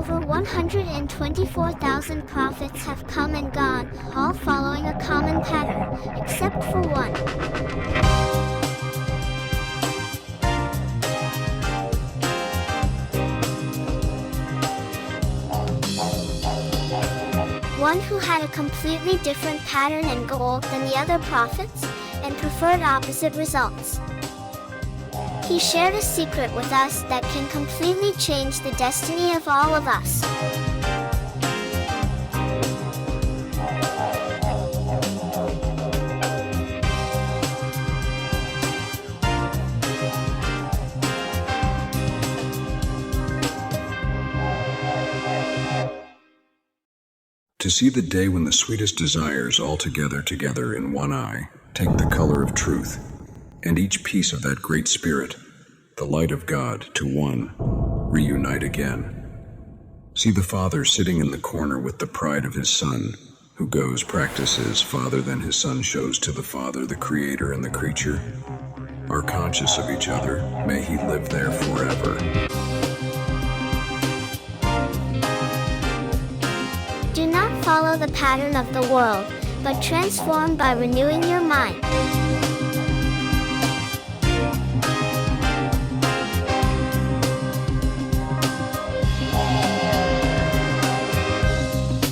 over 124,000 prophets have come and gone, all following a common pattern, except for one. One who had a completely different pattern and goal than the other prophets, and preferred opposite results. He shared a secret with us that can completely change the destiny of all of us. To see the day when the sweetest desires all together in one eye, take the color of truth, and each piece of that great spirit, the light of God, to one, reunite again. See the Father sitting in the corner with the pride of his Son, who goes, practices, Father than his Son shows to the Father, the Creator and the creature, are conscious of each other, may he live there forever. Do not follow the pattern of the world, but transform by renewing your mind.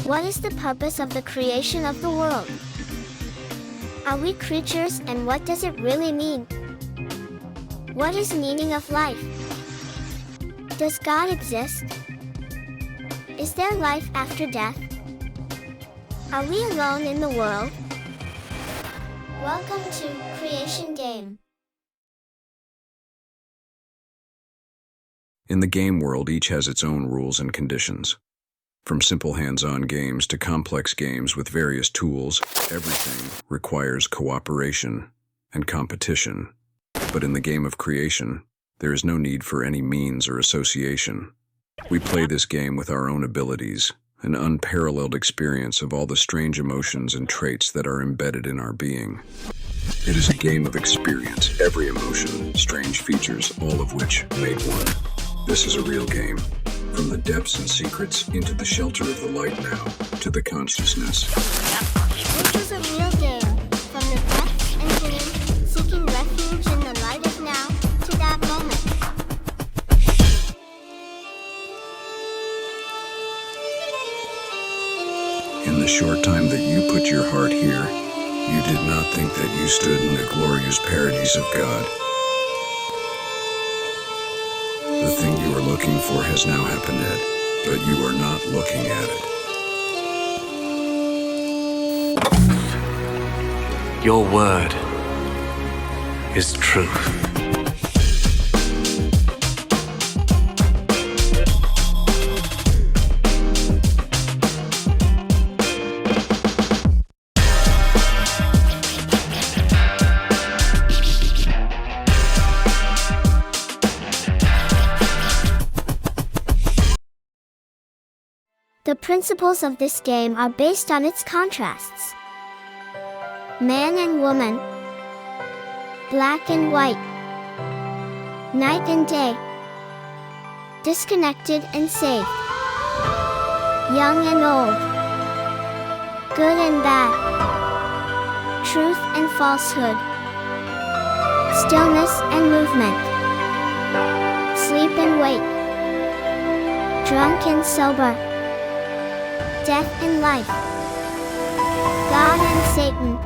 What is the purpose of the creation of the world? Are we creatures, and what does it really mean? What is meaning of life? Does God exist? Is there life after death? Are we alone in the world? Welcome to Creation Game. In the game world, each has its own rules and conditions. From simple hands-on games to complex games with various tools, everything requires cooperation and competition. But in the game of creation, there is no need for any means or association. We play this game with our own abilities, an unparalleled experience of all the strange emotions and traits that are embedded in our being. It is a game of experience, every emotion, strange features, all of which made one. This is a real game. From the depths and secrets into the shelter of the light now, to the consciousness. This is a real game. From the depths and pain, seeking refuge in the light of now, to that moment. In the short time that you put your heart here, you did not think that you stood in the glorious paradies of God. The thing you are looking for has now happened, but you are not looking at it. Your word is truth. The principles of this game are based on its contrasts. Man and woman, black and white, night and day, disconnected and safe, young and old, good and bad, truth and falsehood, stillness and movement, sleep and wake, drunk and sober, death and life, God and Satan.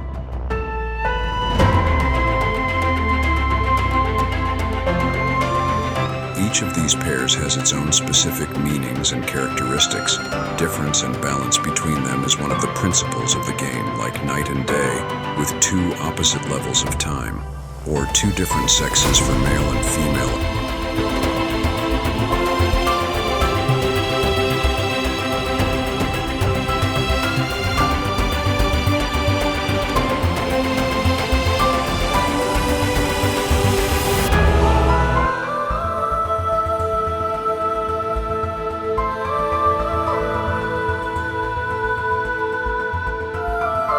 Each of these pairs has its own specific meanings and characteristics. Difference and balance between them is one of the principles of the game, like night and day, with two opposite levels of time, or two different sexes for male and female.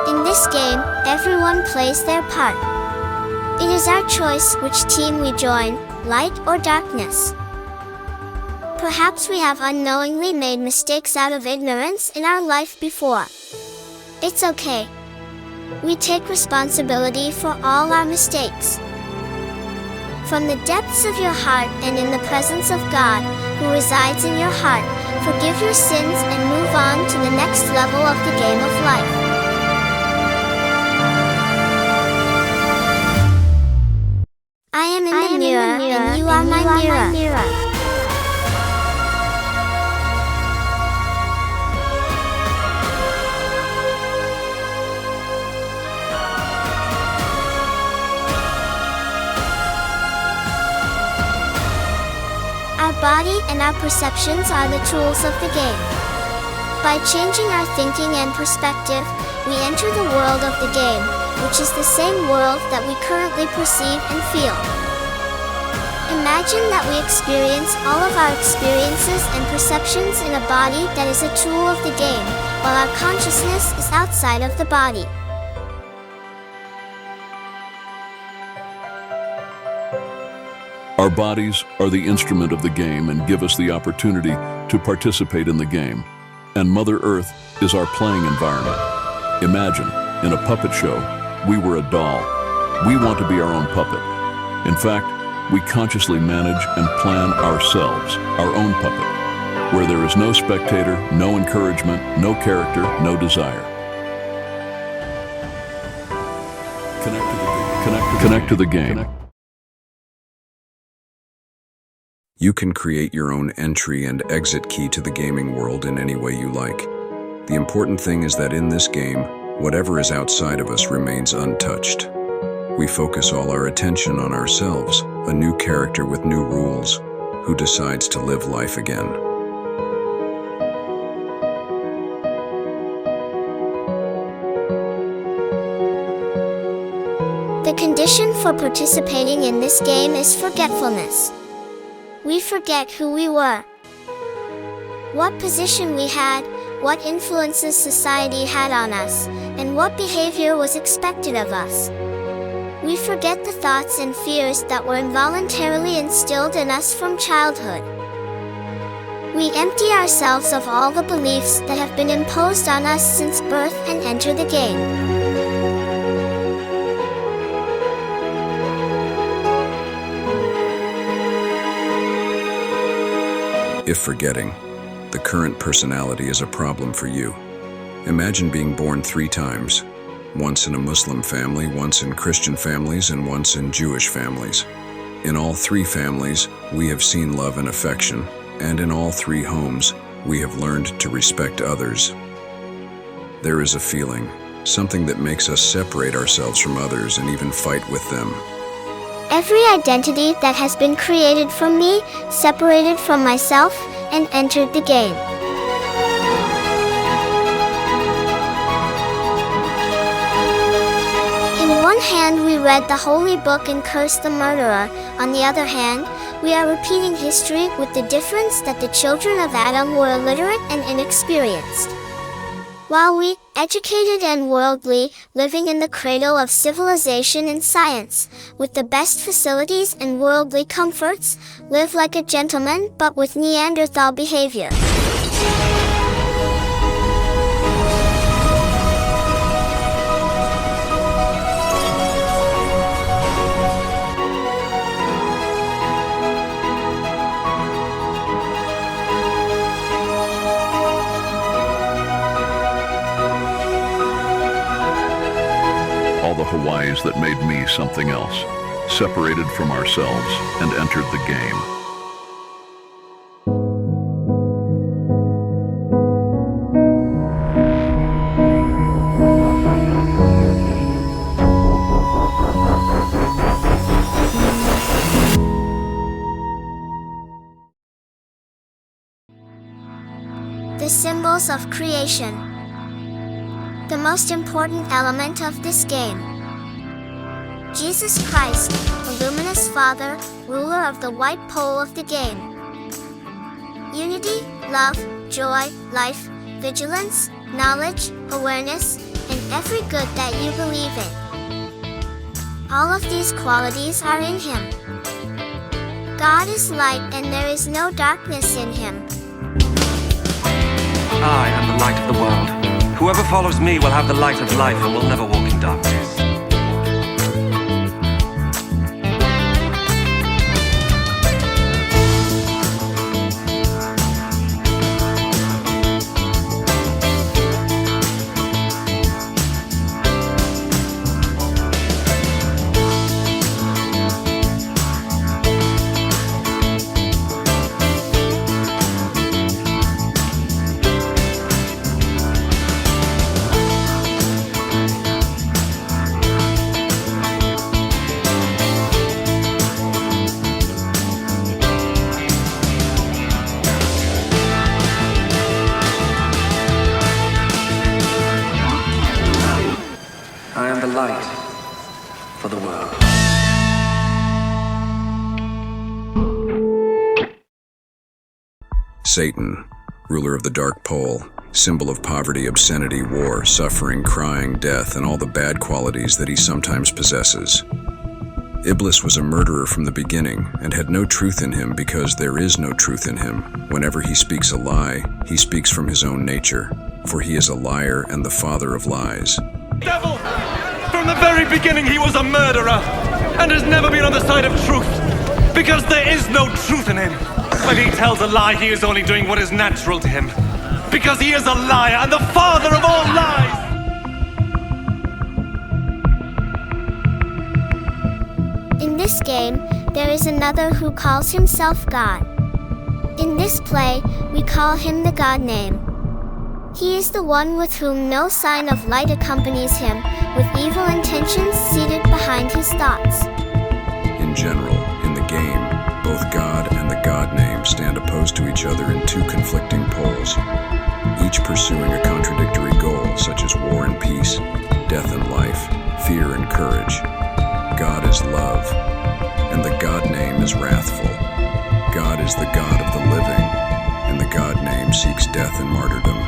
In this game, everyone plays their part. It is our choice which team we join, light or darkness. Perhaps we have unknowingly made mistakes out of ignorance in our life before. It's okay. We take responsibility for all our mistakes. From the depths of your heart and in the presence of God, who resides in your heart, forgive your sins and move on to the next level of the game of life. I am in the mirror, and you are my mirror. Our body and our perceptions are the tools of the game. By changing our thinking and perspective, we enter the world of the game, which is the same world that we currently perceive and feel. Imagine that we experience all of our experiences and perceptions in a body that is a tool of the game, while our consciousness is outside of the body. Our bodies are the instrument of the game and give us the opportunity to participate in the game. And Mother Earth is our playing environment. Imagine, in a puppet show, we were a doll. We want to be our own puppet. In fact, we consciously manage and plan ourselves, our own puppet, where there is no spectator, no encouragement, no character, no desire. Connect to the game. You can create your own entry and exit key to the gaming world in any way you like. The important thing is that in this game, whatever is outside of us remains untouched. We focus all our attention on ourselves, a new character with new rules, who decides to live life again. The condition for participating in this game is forgetfulness. We forget who we were, what position we had, what influences society had on us, and what behavior was expected of us. We forget the thoughts and fears that were involuntarily instilled in us from childhood. We empty ourselves of all the beliefs that have been imposed on us since birth and enter the game. If forgetting, the current personality is a problem for you. Imagine being born 3 times, once in a Muslim family, once in Christian families, and once in Jewish families. In all 3 families, we have seen love and affection, and in all 3 homes, we have learned to respect others. There is a feeling, something that makes us separate ourselves from others and even fight with them. Every identity that has been created from me, separated from myself, and entered the game. In one hand, we read the holy book and cursed the murderer. On the other hand, we are repeating history with the difference that the children of Adam were illiterate and inexperienced, while we, educated and worldly, living in the cradle of civilization and science, with the best facilities and worldly comforts, live like a gentleman but with Neanderthal behavior. The Hawaiis that made me something else, separated from ourselves and entered the game. The symbols of creation. The most important element of this game. Jesus Christ, the luminous Father, ruler of the white pole of the game. Unity, love, joy, life, vigilance, knowledge, awareness, and every good that you believe in. All of these qualities are in Him. God is light and there is no darkness in him. I am the light of the world. Whoever follows me will have the light of life and will never walk in darkness. I am the light for the world. Satan, ruler of the dark pole, symbol of poverty, obscenity, war, suffering, crying, death, and all the bad qualities that he sometimes possesses. Iblis was a murderer from the beginning and had no truth in him because there is no truth in him. Whenever he speaks a lie, he speaks from his own nature, for he is a liar and the father of lies. Devil! From the very beginning he was a murderer and has never been on the side of truth because there is no truth in him. When he tells a lie, he is only doing what is natural to him because he is a liar and the father of all lies. In this game, there is another who calls himself God. In this play, we call him the God name. He is the one with whom no sign of light accompanies him, with evil intentions seated behind his thoughts. In general, in the game, both God and the God name stand opposed to each other in two conflicting poles, each pursuing a contradictory goal, such as war and peace, death and life, fear and courage. God is love, and the God name is wrathful. God is the God of the living, and the God name seeks death and martyrdom.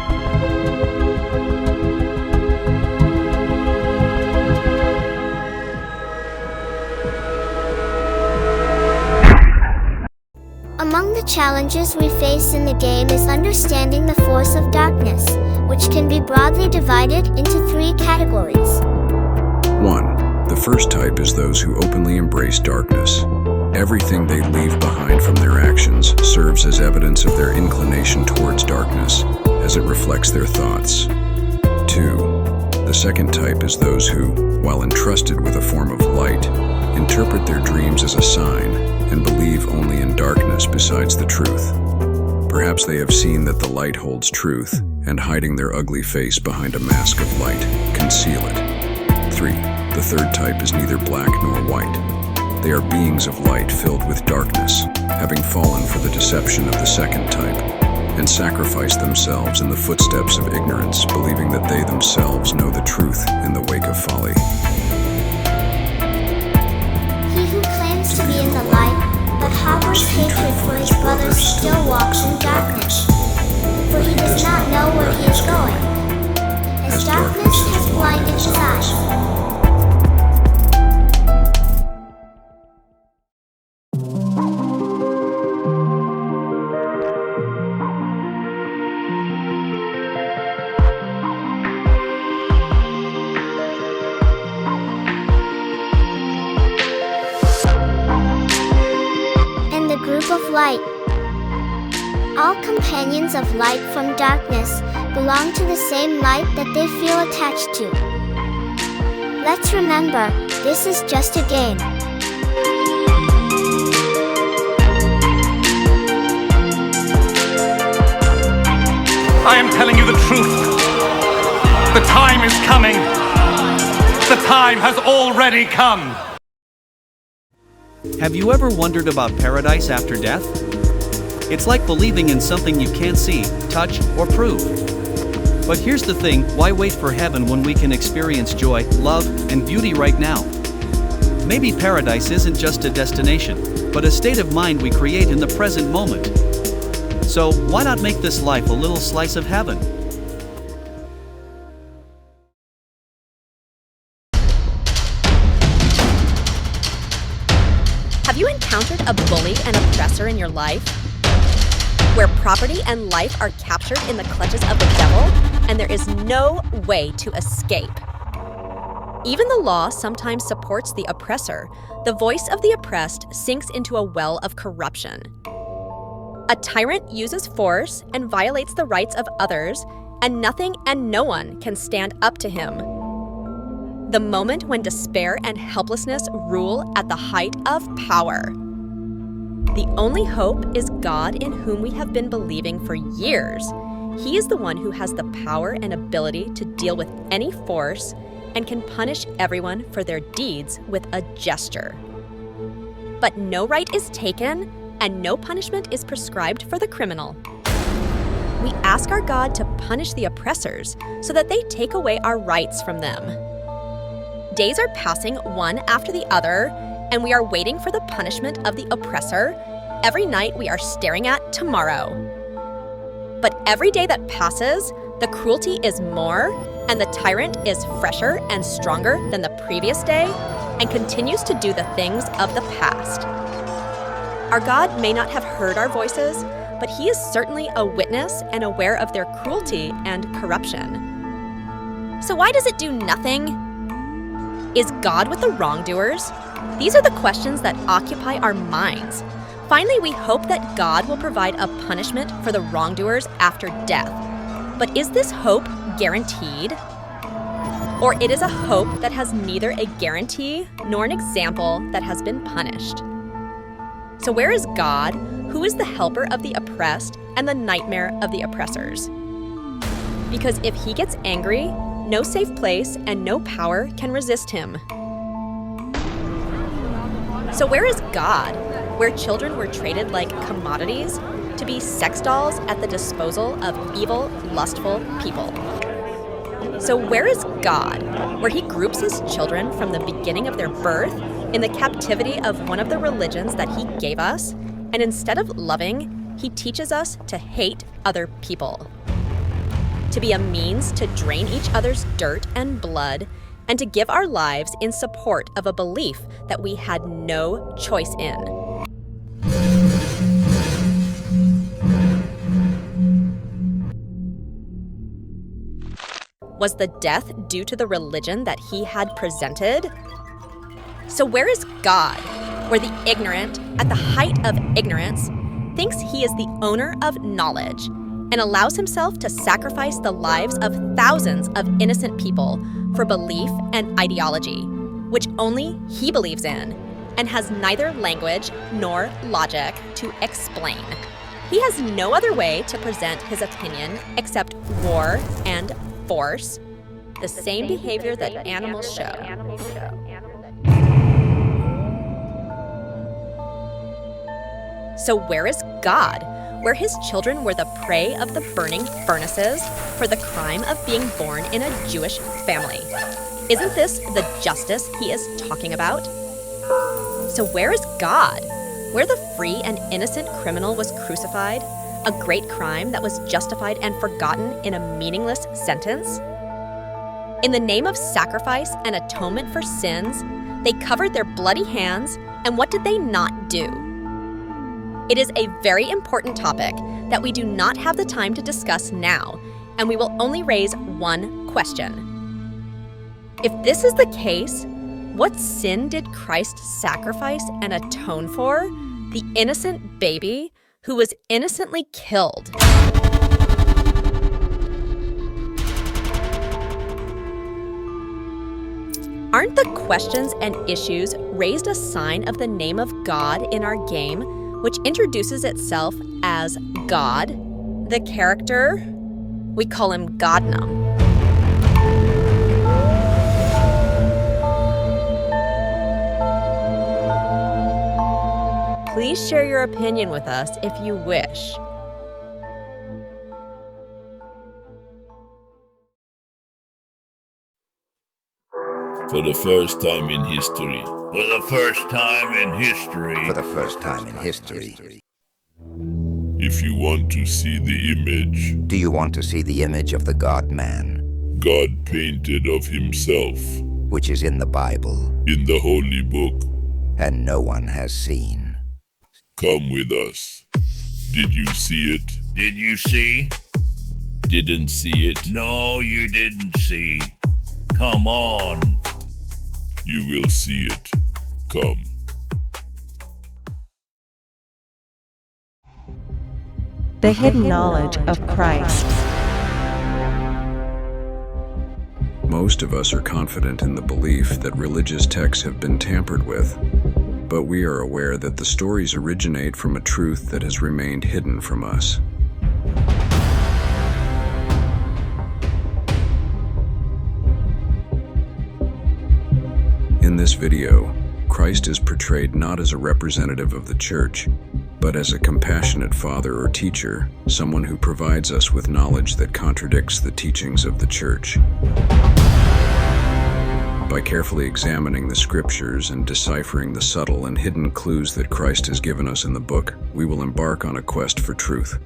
Among the challenges we face in the game is understanding the force of darkness, which can be broadly divided into three categories. 1. The first type is those who openly embrace darkness. Everything they leave behind from their actions serves as evidence of their inclination towards darkness, as it reflects their thoughts. 2. The second type is those who, while entrusted with a form of light, interpret their dreams as a sign and believe only in darkness besides the truth. Perhaps they have seen that the light holds truth, and hiding their ugly face behind a mask of light, conceal it. 3. The third type is neither black nor white. They are beings of light filled with darkness, having fallen for the deception of the second type, and sacrificed themselves in the footsteps of ignorance, believing that they themselves know the truth in the wake of folly. He who claims to be in the light, but harbors hatred for his brothers still walks in darkness, for he does not know where he is going, as darkness has blinded his eyes. Group of light. All companions of light from darkness belong to the same light that they feel attached to. Let's remember, this is just a game. I am telling you the truth. The time is coming. The time has already come. Have you ever wondered about paradise after death? It's like believing in something you can't see, touch, or prove. But here's the thing, why wait for heaven when we can experience joy, love, and beauty right now? Maybe paradise isn't just a destination, but a state of mind we create in the present moment. So, why not make this life a little slice of heaven? Have you encountered a bully and oppressor in your life? Where property and life are captured in the clutches of the devil, and there is no way to escape. Even the law sometimes supports the oppressor. The voice of the oppressed sinks into a well of corruption. A tyrant uses force and violates the rights of others, and nothing and no one can stand up to him. The moment when despair and helplessness rule at the height of power. The only hope is God, in whom we have been believing for years. He is the one who has the power and ability to deal with any force and can punish everyone for their deeds with a gesture. But no right is taken, and no punishment is prescribed for the criminal. We ask our God to punish the oppressors so that they take away our rights from them. Days are passing one after the other, and we are waiting for the punishment of the oppressor. Every night we are staring at tomorrow. But every day that passes, the cruelty is more, and the tyrant is fresher and stronger than the previous day, and continues to do the things of the past. Our God may not have heard our voices, but he is certainly a witness and aware of their cruelty and corruption. So why does it do nothing? Is God with the wrongdoers? These are the questions that occupy our minds. Finally, we hope that God will provide a punishment for the wrongdoers after death. But is this hope guaranteed? Or it is a hope that has neither a guarantee nor an example that has been punished. So where is God, who is the helper of the oppressed and the nightmare of the oppressors? Because if he gets angry, no safe place and no power can resist him. So where is God, where children were traded like commodities to be sex dolls at the disposal of evil, lustful people? So where is God, where he groups his children from the beginning of their birth in the captivity of one of the religions that he gave us, and instead of loving, he teaches us to hate other people, to be a means to drain each other's dirt and blood, and to give our lives in support of a belief that we had no choice in. Was the death due to the religion that he had presented? So where is God, where the ignorant, at the height of ignorance, thinks he is the owner of knowledge and allows himself to sacrifice the lives of thousands of innocent people for belief and ideology, which only he believes in, and has neither language nor logic to explain? He has no other way to present his opinion except war and force, the same behavior that animals show. So where is God, where his children were the prey of the burning furnaces for the crime of being born in a Jewish family? Isn't this the justice he is talking about? So where is God, where the free and innocent criminal was crucified, a great crime that was justified and forgotten in a meaningless sentence? In the name of sacrifice and atonement for sins, they covered their bloody hands, and what did they not do? It is a very important topic that we do not have the time to discuss now, and we will only raise one question. If this is the case, what sin did Christ sacrifice and atone for? The innocent baby who was innocently killed. Aren't the questions and issues raised a sign of the name of God in our game, which introduces itself as God? The character, we call him Godnum. Please share your opinion with us if you wish. For the first time in history. For the first time in history. For the first time in history. If you want to see the image. Do you want to see the image of the God-man? God painted of himself. Which is in the Bible. In the holy book. and no one has seen. Come with us. Did you see it? Did you see? Didn't see it. No, you didn't see. Come on. You will see it. Come. The hidden knowledge of Christ. Most of us are confident in the belief that religious texts have been tampered with, but we are aware that the stories originate from a truth that has remained hidden from us. In this video, Christ is portrayed not as a representative of the church, but as a compassionate father or teacher, someone who provides us with knowledge that contradicts the teachings of the church. By carefully examining the scriptures and deciphering the subtle and hidden clues that Christ has given us in the book, we will embark on a quest for truth.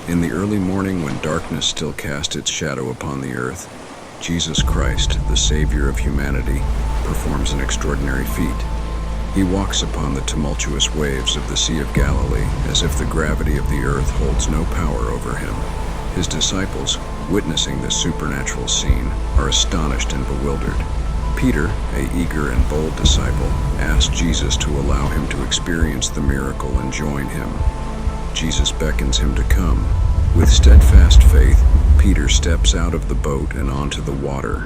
In the early morning, when darkness still cast its shadow upon the earth, Jesus Christ, the Savior of humanity, performs an extraordinary feat. He walks upon the tumultuous waves of the Sea of Galilee as if the gravity of the earth holds no power over him. His disciples, witnessing this supernatural scene, are astonished and bewildered. Peter, an eager and bold disciple, asks Jesus to allow him to experience the miracle and join him. Jesus beckons him to come. With steadfast faith, Peter steps out of the boat and onto the water.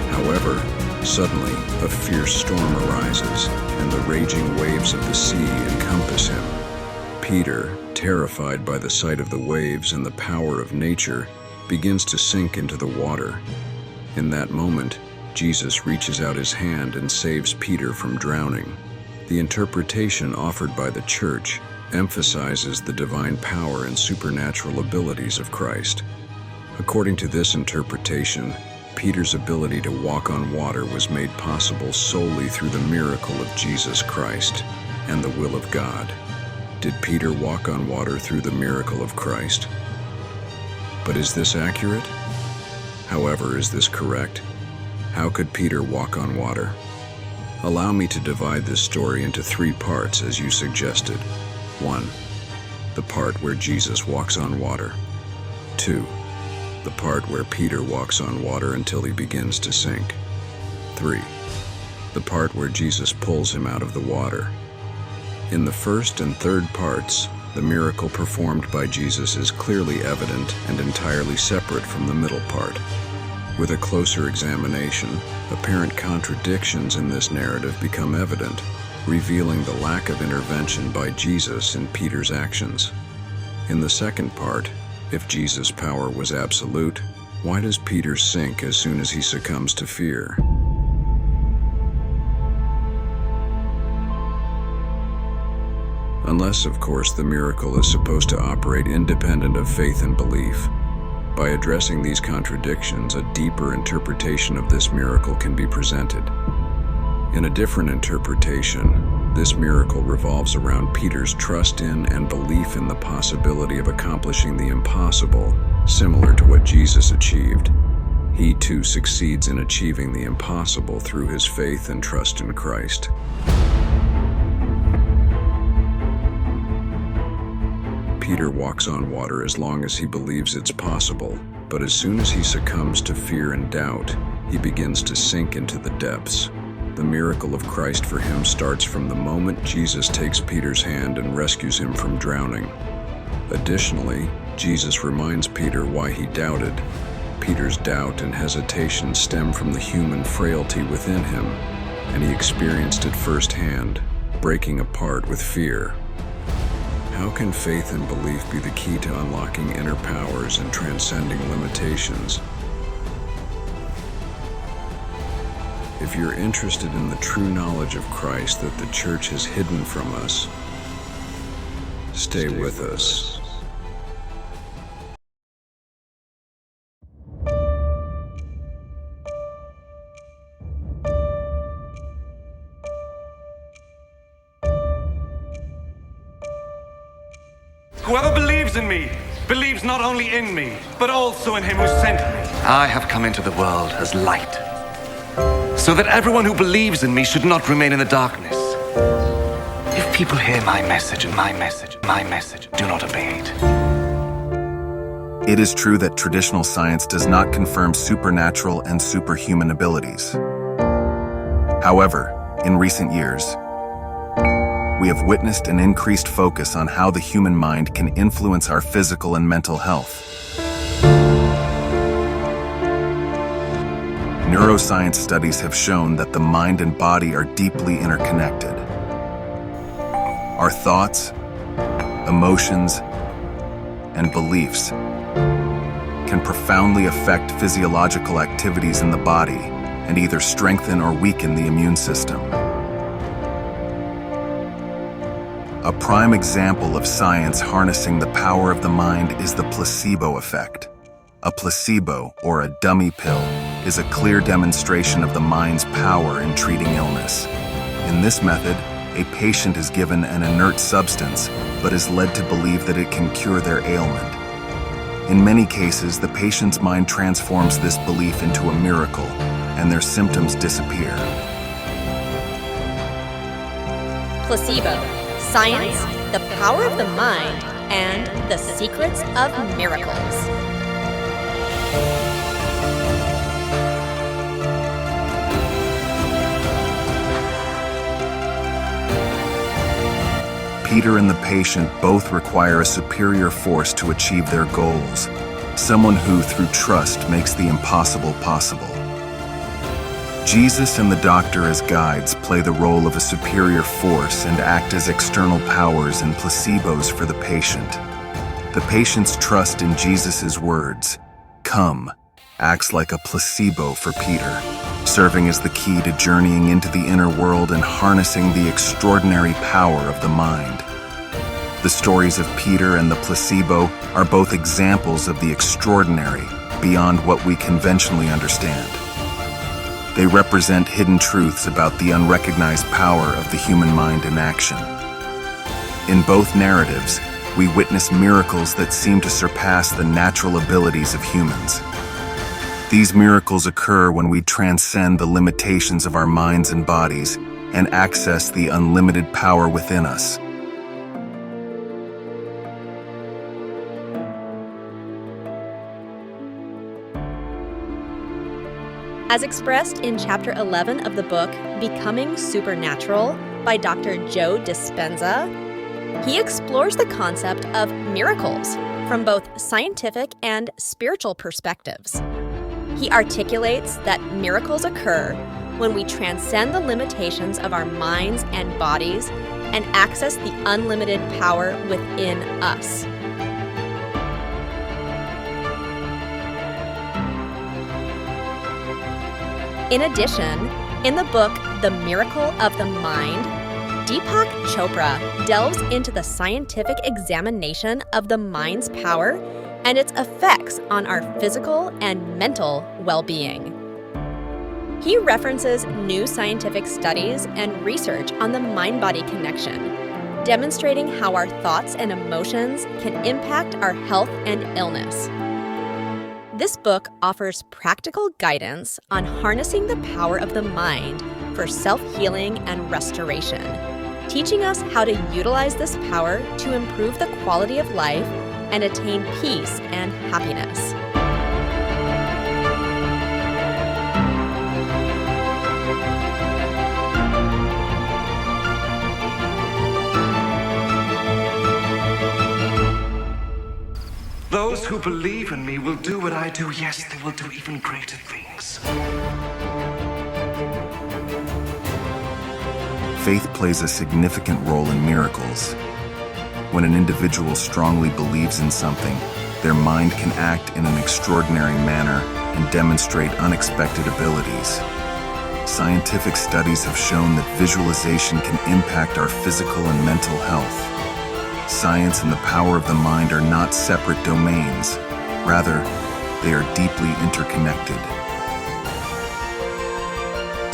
However, suddenly, a fierce storm arises, and the raging waves of the sea encompass him. Peter, terrified by the sight of the waves and the power of nature, begins to sink into the water. In that moment, Jesus reaches out his hand and saves Peter from drowning. The interpretation offered by the church emphasizes the divine power and supernatural abilities of Christ. According to this interpretation, Peter's ability to walk on water was made possible solely through the miracle of Jesus Christ and the will of God. Did Peter walk on water through the miracle of Christ? But is this accurate? However, is this correct? How could Peter walk on water? Allow me to divide this story into 3 parts as you suggested. 1. The part where Jesus walks on water. 2. The part where Peter walks on water until he begins to sink. 3. The part where Jesus pulls him out of the water. In the first and third parts, the miracle performed by Jesus is clearly evident and entirely separate from the middle part. With a closer examination, apparent contradictions in this narrative become evident, revealing the lack of intervention by Jesus in Peter's actions. In the second part, if Jesus' power was absolute, why does Peter sink as soon as he succumbs to fear? Unless, of course, the miracle is supposed to operate independent of faith and belief. By addressing these contradictions, a deeper interpretation of this miracle can be presented. In a different interpretation, this miracle revolves around Peter's trust in and belief in the possibility of accomplishing the impossible, similar to what Jesus achieved. He too succeeds in achieving the impossible through his faith and trust in Christ. Peter walks on water as long as he believes it's possible, but as soon as he succumbs to fear and doubt, he begins to sink into the depths. The miracle of Christ for him starts from the moment Jesus takes Peter's hand and rescues him from drowning. Additionally, Jesus reminds Peter why he doubted. Peter's doubt and hesitation stem from the human frailty within him, and he experienced it firsthand, breaking apart with fear. How can faith and belief be the key to unlocking inner powers and transcending limitations? If you're interested in the true knowledge of Christ that the Church has hidden from us, stay with us. Whoever believes in me, believes not only in me, but also in him who sent me. I have come into the world as light, so that everyone who believes in me should not remain in the darkness. If people hear my message and my message do not obey it. It is true that traditional science does not confirm supernatural and superhuman abilities. However, in recent years, we have witnessed an increased focus on how the human mind can influence our physical and mental health. Neuroscience studies have shown that the mind and body are deeply interconnected. Our thoughts, emotions, and beliefs can profoundly affect physiological activities in the body and either strengthen or weaken the immune system. A prime example of science harnessing the power of the mind is the placebo effect. A placebo, or a dummy pill, is a clear demonstration of the mind's power in treating illness. In this method, a patient is given an inert substance, but is led to believe that it can cure their ailment. In many cases, the patient's mind transforms this belief into a miracle, and their symptoms disappear. Placebo. Science, the power of the mind, and the secrets of miracles. Peter and the patient both require a superior force to achieve their goals, someone who, through trust, makes the impossible possible. Jesus and the doctor as guides play the role of a superior force and act as external powers and placebos for the patient. The patient's trust in Jesus' words, "Come," acts like a placebo for Peter, serving as the key to journeying into the inner world and harnessing the extraordinary power of the mind. The stories of Peter and the placebo are both examples of the extraordinary beyond what we conventionally understand. They represent hidden truths about the unrecognized power of the human mind in action. In both narratives, we witness miracles that seem to surpass the natural abilities of humans. These miracles occur when we transcend the limitations of our minds and bodies and access the unlimited power within us. As expressed in Chapter 11 of the book Becoming Supernatural by Dr. Joe Dispenza, he explores the concept of miracles from both scientific and spiritual perspectives. He articulates that miracles occur when we transcend the limitations of our minds and bodies and access the unlimited power within us. In addition, in the book The Miracle of the Mind, Deepak Chopra delves into the scientific examination of the mind's power and its effects on our physical and mental well-being. He references new scientific studies and research on the mind-body connection, demonstrating how our thoughts and emotions can impact our health and illness. This book offers practical guidance on harnessing the power of the mind for self-healing and restoration, teaching us how to utilize this power to improve the quality of life and attain peace and happiness. Those who believe in me will do what I do. Yes, they will do even greater things. Faith plays a significant role in miracles. When an individual strongly believes in something, their mind can act in an extraordinary manner and demonstrate unexpected abilities. Scientific studies have shown that visualization can impact our physical and mental health. Science and the power of the mind are not separate domains. Rather, they are deeply interconnected.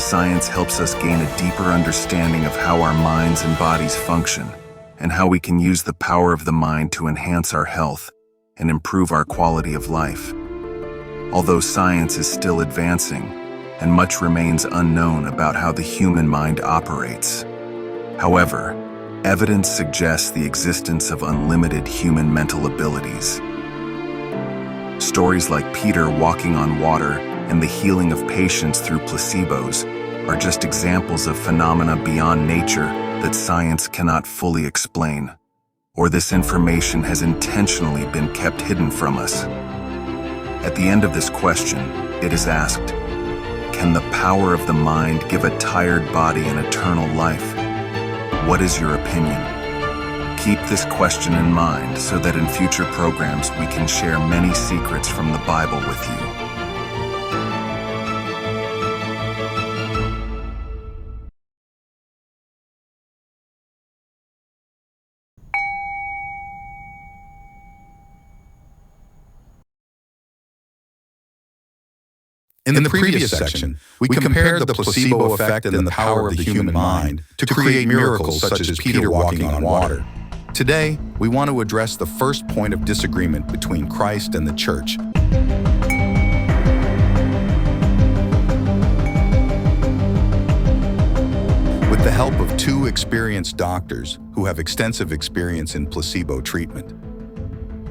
Science helps us gain a deeper understanding of how our minds and bodies function, and how we can use the power of the mind to enhance our health and improve our quality of life. Although science is still advancing, and much remains unknown about how the human mind operates. However, evidence suggests the existence of unlimited human mental abilities. Stories like Peter walking on water and the healing of patients through placebos are just examples of phenomena beyond nature that science cannot fully explain, or this information has intentionally been kept hidden from us. At the end of this question, it is asked, can the power of the mind give a tired body an eternal life? What is your opinion? Keep this question in mind so that in future programs we can share many secrets from the Bible with you. In the previous section, we compared the placebo effect and the power of the human mind to create miracles such as Peter walking on water. Today, we want to address the first point of disagreement between Christ and the church. With the help of two experienced doctors who have extensive experience in placebo treatment.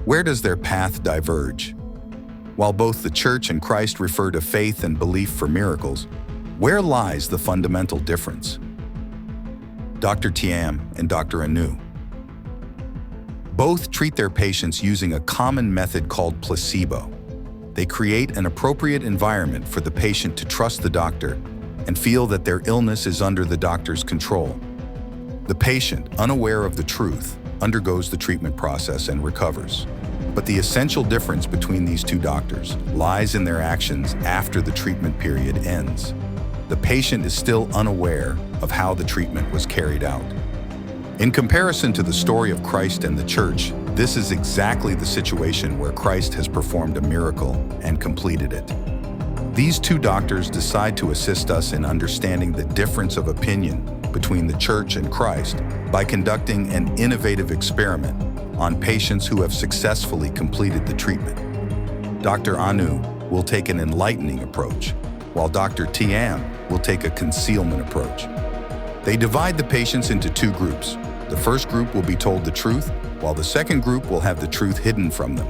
Where does their path diverge? While both the church and Christ refer to faith and belief for miracles, where lies the fundamental difference? Dr. Tiam and Dr. Anu. Both treat their patients using a common method called placebo. They create an appropriate environment for the patient to trust the doctor and feel that their illness is under the doctor's control. The patient, unaware of the truth, undergoes the treatment process and recovers. But the essential difference between these two doctors lies in their actions after the treatment period ends. The patient is still unaware of how the treatment was carried out. In comparison to the story of Christ and the church, this is exactly the situation where Christ has performed a miracle and completed it. These two doctors decide to assist us in understanding the difference of opinion between the church and Christ by conducting an innovative experiment on patients who have successfully completed the treatment. Dr. Anu will take an enlightening approach, while Dr. Tiam will take a concealment approach. They divide the patients into two groups. The first group will be told the truth, while the second group will have the truth hidden from them.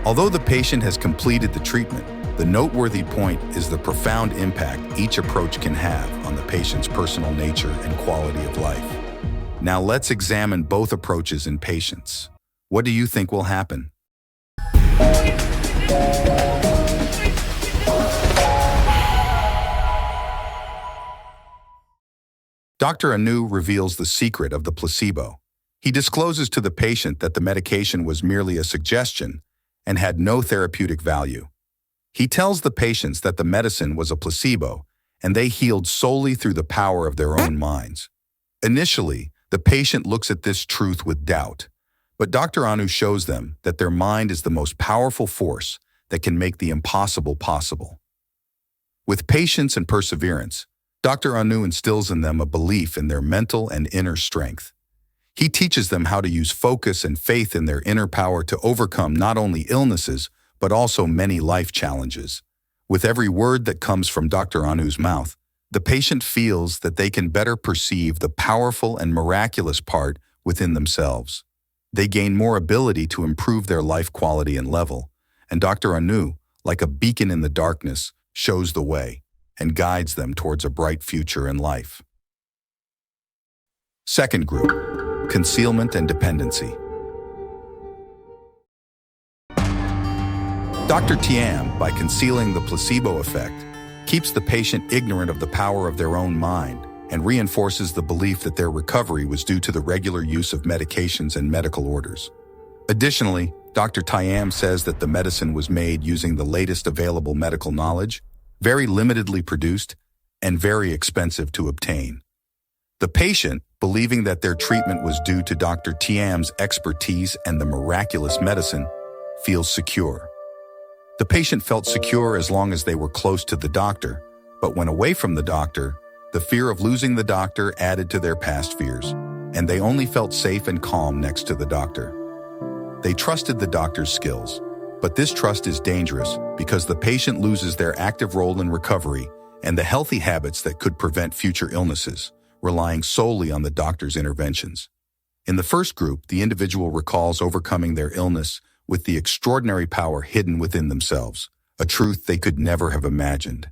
Although the patient has completed the treatment, the noteworthy point is the profound impact each approach can have on the patient's personal nature and quality of life. Now let's examine both approaches in patients. What do you think will happen? Dr. Anu reveals the secret of the placebo. He discloses to the patient that the medication was merely a suggestion and had no therapeutic value. He tells the patients that the medicine was a placebo and they healed solely through the power of their own minds. Initially, the patient looks at this truth with doubt, but Dr. Anu shows them that their mind is the most powerful force that can make the impossible possible. With patience and perseverance, Dr. Anu instills in them a belief in their mental and inner strength. He teaches them how to use focus and faith in their inner power to overcome not only illnesses, but also many life challenges. With every word that comes from Dr. Anu's mouth, the patient feels that they can better perceive the powerful and miraculous part within themselves. They gain more ability to improve their life quality and level, and Dr. Anu, like a beacon in the darkness, shows the way and guides them towards a bright future in life. Second group, concealment and dependency. Dr. Tiam, by concealing the placebo effect, keeps the patient ignorant of the power of their own mind and reinforces the belief that their recovery was due to the regular use of medications and medical orders. Additionally, Dr. Tiam says that the medicine was made using the latest available medical knowledge, very limitedly produced, and very expensive to obtain. The patient, believing that their treatment was due to Dr. Tiam's expertise and the miraculous medicine, feels secure. The patient felt secure as long as they were close to the doctor, but when away from the doctor, the fear of losing the doctor added to their past fears, and they only felt safe and calm next to the doctor. They trusted the doctor's skills, but this trust is dangerous because the patient loses their active role in recovery and the healthy habits that could prevent future illnesses, relying solely on the doctor's interventions. In the first group, the individual recalls overcoming their illness with the extraordinary power hidden within themselves, a truth they could never have imagined.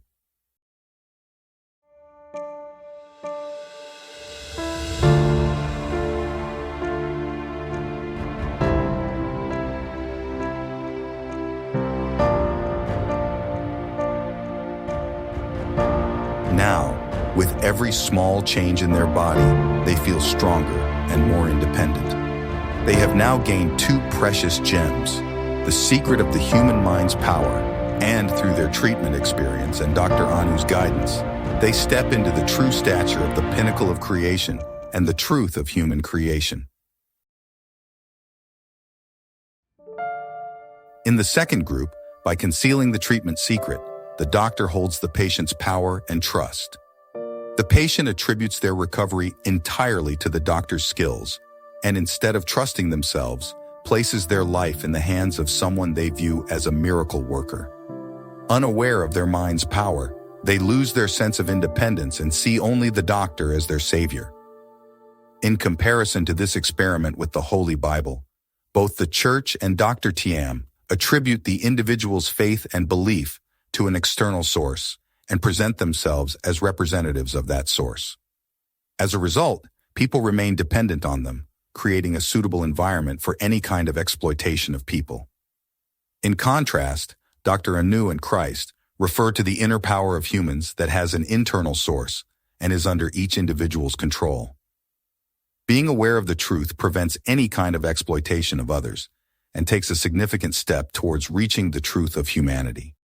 Now, with every small change in their body, they feel stronger and more independent. They have now gained two precious gems, the secret of the human mind's power, and through their treatment experience and Dr. Anu's guidance, they step into the true stature of the pinnacle of creation and the truth of human creation. In the second group, by concealing the treatment secret, the doctor holds the patient's power and trust. The patient attributes their recovery entirely to the doctor's skills, and instead of trusting themselves, places their life in the hands of someone they view as a miracle worker. Unaware of their mind's power, they lose their sense of independence and see only the doctor as their savior. In comparison to this experiment with the Holy Bible, both the Church and Dr. Tiam attribute the individual's faith and belief to an external source and present themselves as representatives of that source. As a result, people remain dependent on them, creating a suitable environment for any kind of exploitation of people. In contrast, Dr. Anu and Christ refer to the inner power of humans that has an internal source and is under each individual's control. Being aware of the truth prevents any kind of exploitation of others and takes a significant step towards reaching the truth of humanity.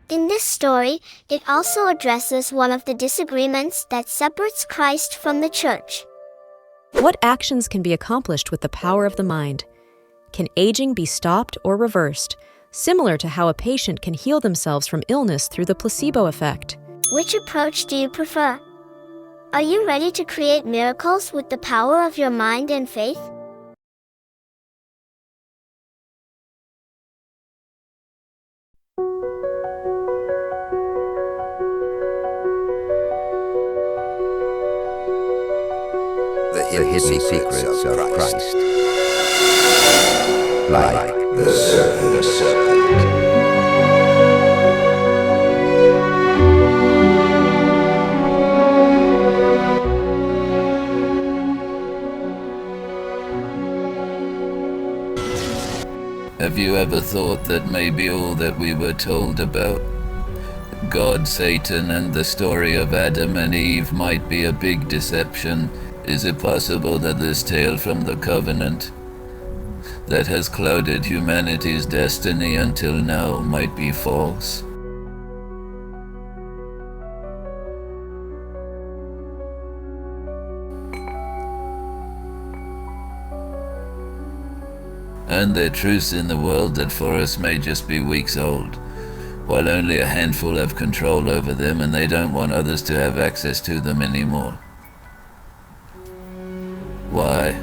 In this story, it also addresses one of the disagreements that separates Christ from the Church. What actions can be accomplished with the power of the mind? Can aging be stopped or reversed, similar to how a patient can heal themselves from illness through the placebo effect? Which approach do you prefer? Are you ready to create miracles with the power of your mind and faith? The hidden secrets of Christ. Like the serpent. Have you ever thought that maybe all that we were told about God, Satan, and the story of Adam and Eve might be a big deception? Is it possible that this tale from the covenant that has clouded humanity's destiny until now might be false? And there are truths in the world that for us may just be weeks old, while only a handful have control over them and they don't want others to have access to them anymore. Why?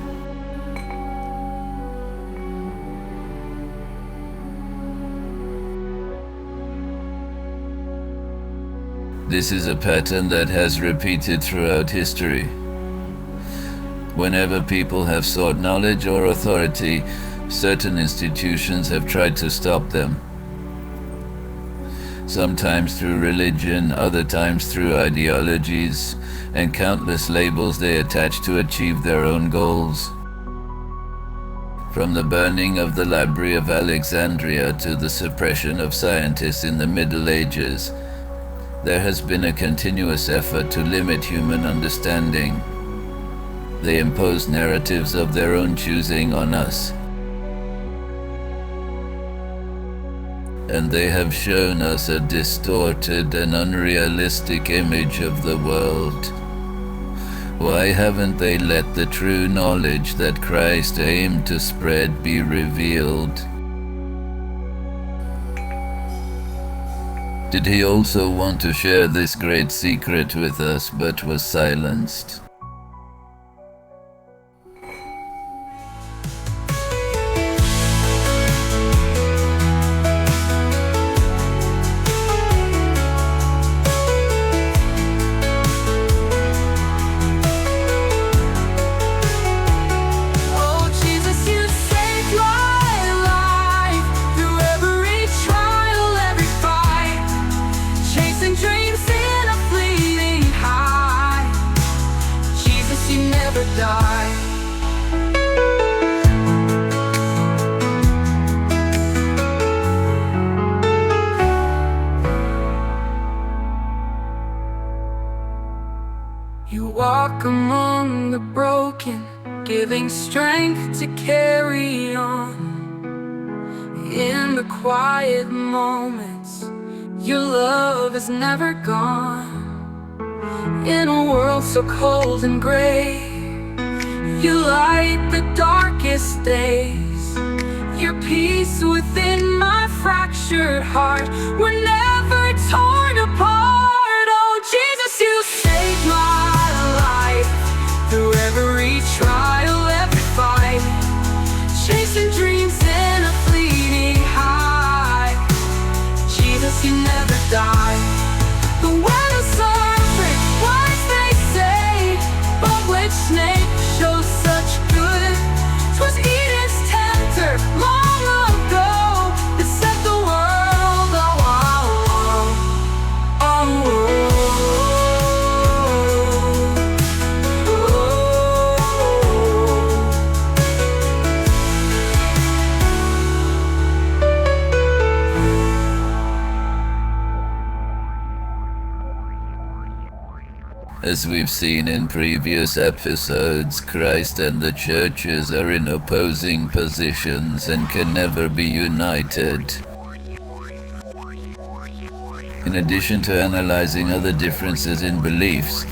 This is a pattern that has repeated throughout history. Whenever people have sought knowledge or authority, certain institutions have tried to stop them. Sometimes through religion, other times through ideologies, and countless labels they attach to achieve their own goals. From the burning of the Library of Alexandria to the suppression of scientists in the Middle Ages, there has been a continuous effort to limit human understanding. They impose narratives of their own choosing on us. And they have shown us a distorted and unrealistic image of the world. Why haven't they let the true knowledge that Christ aimed to spread be revealed? Did he also want to share this great secret with us, but was silenced? You walk among the broken, giving strength to carry on. In the quiet moments, your love is never gone. In a world so cold and gray, you light the darkest days. Your peace within my fractured heart, we're never torn apart. Oh Jesus, you saved my life through every trial, every fight, chasing dreams in a fleeting high. Jesus, you never die. The weather's serpent, wise they say, but which snake shows such good? 'Twas Eden's tempter long ago that set the world As we've seen in previous episodes, Christ and the churches are in opposing positions and can never be united. In addition to analyzing other differences in beliefs,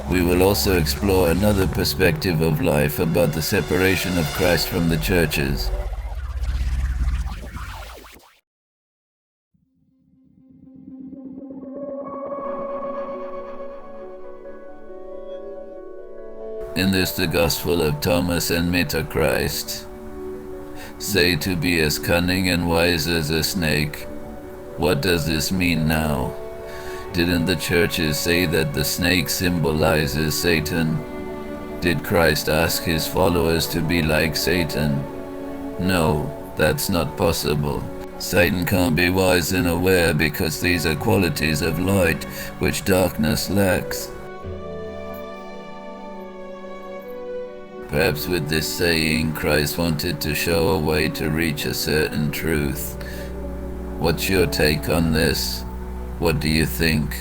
we will also explore another perspective of life about the separation of Christ from the churches. In this the Gospel of Thomas and Christ, say to be as cunning and wise as a snake. What does this mean now? Didn't the churches say that the snake symbolizes Satan? Did Christ ask his followers to be like Satan? No, that's not possible. Satan can't be wise and aware because these are qualities of light which darkness lacks. Perhaps with this saying, Christ wanted to show a way to reach a certain truth. What's your take on this? What do you think?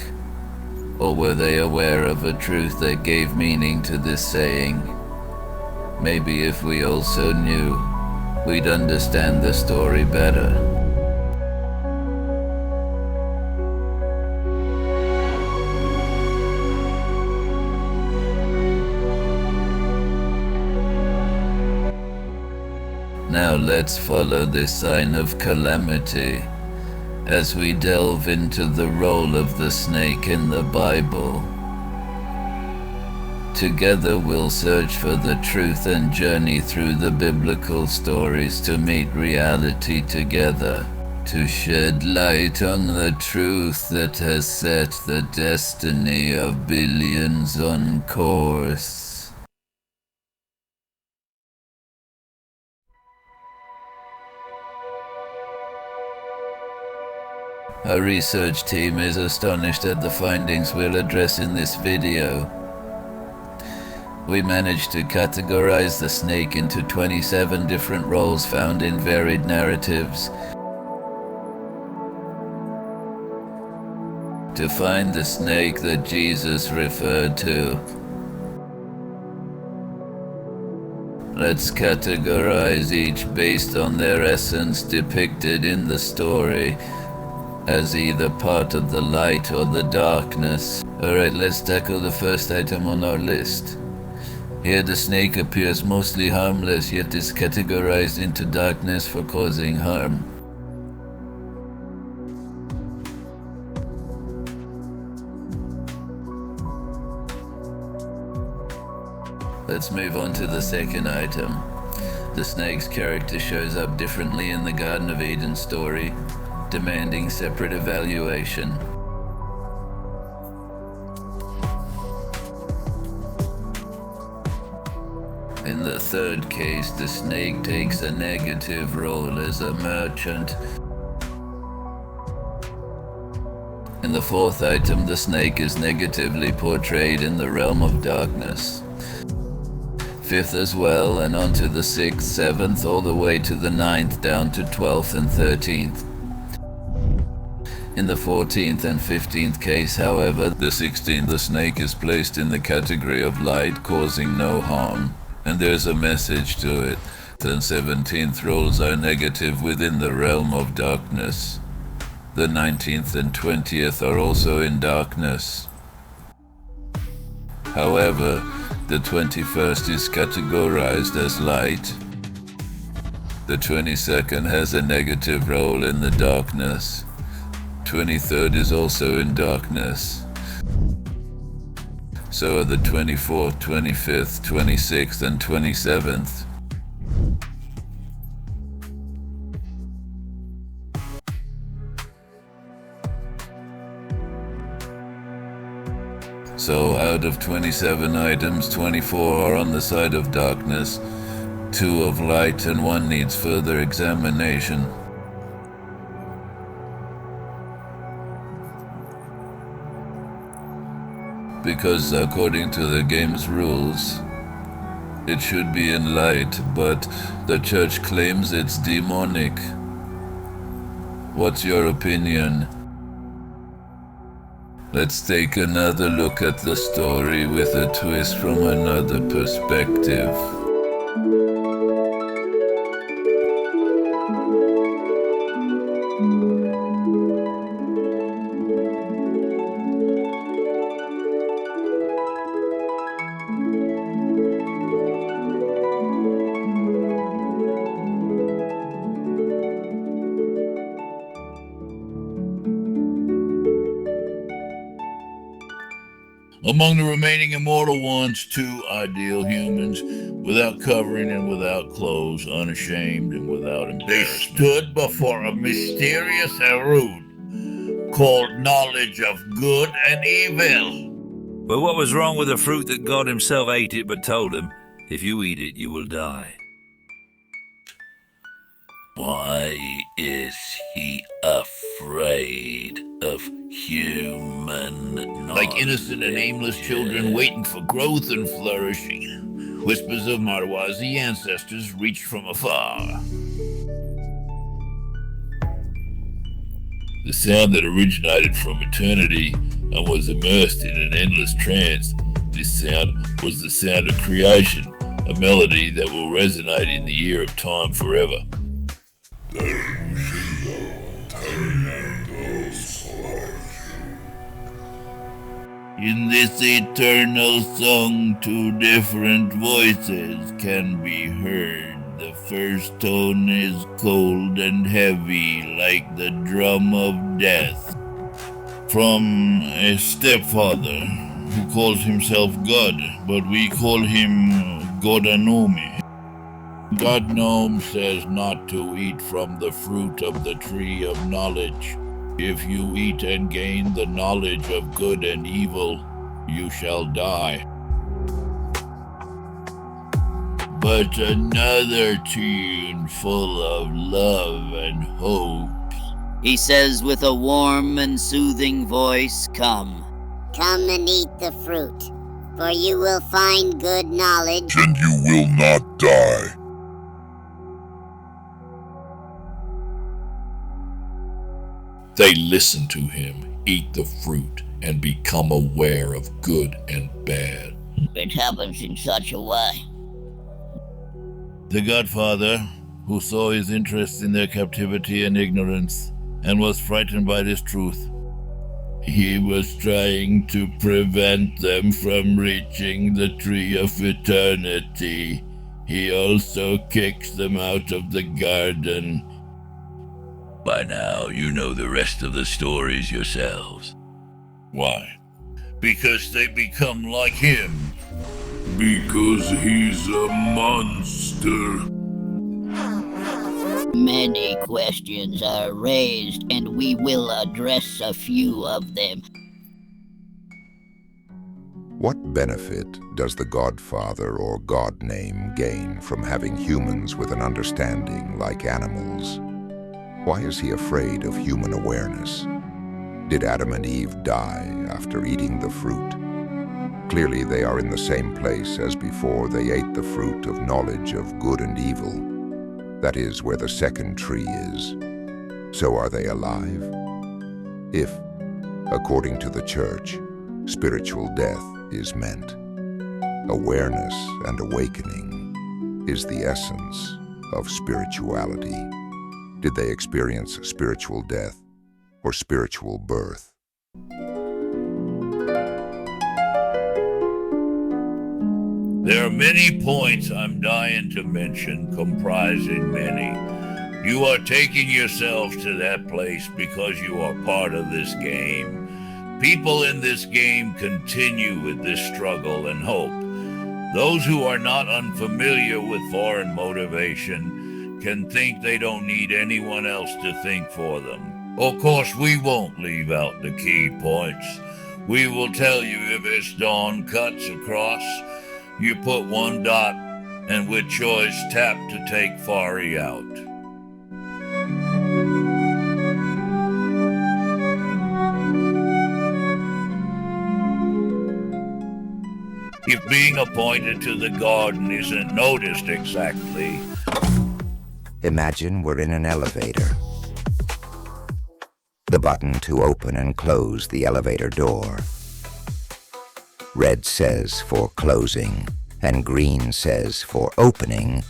Or were they aware of a truth that gave meaning to this saying? Maybe if we also knew, we'd understand the story better. Now let's follow this sign of calamity as we delve into the role of the snake in the Bible. Together we'll search for the truth and journey through the biblical stories to meet reality together. to shed light on the truth that has set the destiny of billions on course. Our research team is astonished at the findings we'll address in this video. We managed to categorize the snake into 27 different roles found in varied narratives. To find the snake that Jesus referred to, let's categorize each based on their essence depicted in the story, as either part of the light or the darkness. Alright, let's tackle the first item on our list. Here the snake appears mostly harmless, yet is categorized into darkness for causing harm. Let's move on to the second item. The snake's character shows up differently in the Garden of Eden story, demanding separate evaluation. In the third case, the snake takes a negative role as a merchant. In the fourth item, the snake is negatively portrayed in the realm of darkness. Fifth as well, and on to the 6th, 7th, all the way to the 9th, down to 12th and 13th. In the 14th and 15th case, however, the 16th, the snake is placed in the category of light, causing no harm, and there's a message to it. The 17th roles are negative within the realm of darkness. The 19th and 20th are also in darkness. However, the 21st is categorized as light. The 22nd has a negative role in the darkness. 23rd is also in darkness. So are the 24th, 25th, 26th, and 27th. So out of 27 items, 24 are on the side of darkness, 2 of light, and 1 needs further examination. Because according to the game's rules, it should be in light, but the church claims it's demonic. What's your opinion? Let's take another look at the story with a twist from another perspective. Among the remaining immortal ones, 2 ideal humans, without covering and without clothes, unashamed and without embarrassment. They stood before a mysterious Harun called knowledge of good and evil. But what was wrong with the fruit that God himself ate it but told him, if you eat it, you will die? Why is he afraid of human knowledge? Like innocent and aimless children waiting for growth and flourishing. Whispers of Marwazi ancestors reached from afar. The sound that originated from eternity and was immersed in an endless trance. This sound was the sound of creation, a melody that will resonate in the ear of time forever. In this eternal song, 2 different voices can be heard. The first tone is cold and heavy, like the drum of death, from a stepfather who calls himself God, but we call him Godanomi. God Gnome says not to eat from the fruit of the tree of knowledge. If you eat and gain the knowledge of good and evil, you shall die. But another tune full of love and hope. He says with a warm and soothing voice, "Come. Come and eat the fruit, for you will find good knowledge, and you will not die." They listen to him, eat the fruit, and become aware of good and bad. It happens in such a way. The Godfather, who saw his interest in their captivity and ignorance, and was frightened by this truth, he was trying to prevent them from reaching the tree of eternity. He also kicks them out of the garden. By now, you know the rest of the stories yourselves. Why? Because they become like him. Because he's a monster. Many questions are raised, and we will address a few of them. What benefit does the Godfather or God name gain from having humans with an understanding like animals? Why is he afraid of human awareness? Did Adam and Eve die after eating the fruit? Clearly they are in the same place as before they ate the fruit of knowledge of good and evil. That is where the second tree is. So are they alive? If, according to the Church, spiritual death is meant, awareness and awakening is the essence of spirituality. Did they experience spiritual death or spiritual birth? There are many points I'm dying to mention, comprising many. You are taking yourselves to that place because you are part of this game. People in this game continue with this struggle and hope. Those who are not unfamiliar with foreign motivation can think they don't need anyone else to think for them. Of course, we won't leave out the key points. We will tell you if its dawn cuts across, you put one dot and with choice tap to take Fari out. If being appointed to the garden isn't noticed exactly. Imagine we're in an elevator. The button to open and close the elevator door. Red says for closing, and green says for opening.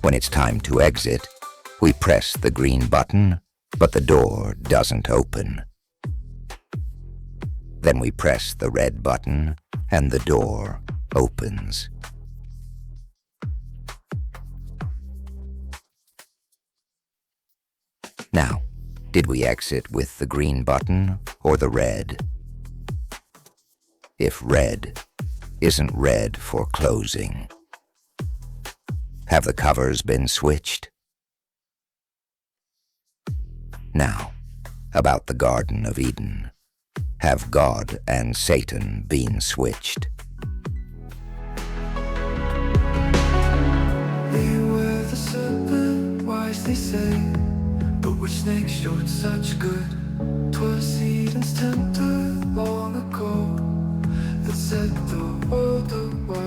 When it's time to exit, we press the green button, but the door doesn't open. Then we press the red button, and the door opens. Now, did we exit with the green button or the red? If red isn't red for closing, have the covers been switched? Now, about the Garden of Eden. Have God and Satan been switched? Beware the serpent, wisely say, but which snake showed such good? 'Twas Eden's tempter long ago that set the world away.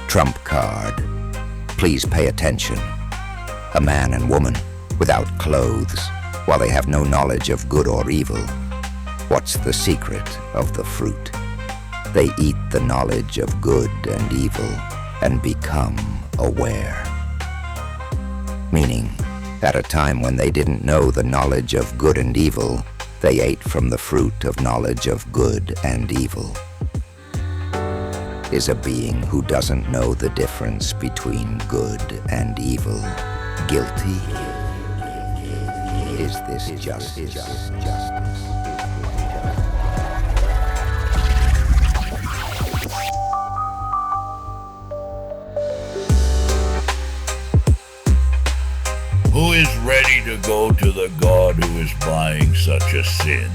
Trump card. Please pay attention. A man and woman without clothes, while they have no knowledge of good or evil. What's the secret of the fruit? They eat the knowledge of good and evil and become aware. Meaning, at a time when they didn't know the knowledge of good and evil, they ate from the fruit of knowledge of good and evil. Is a being who doesn't know the difference between good and evil guilty? Is this justice? Who is ready to go to the God who is buying such a sin?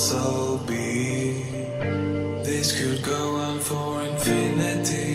also be. This could go on for infinity.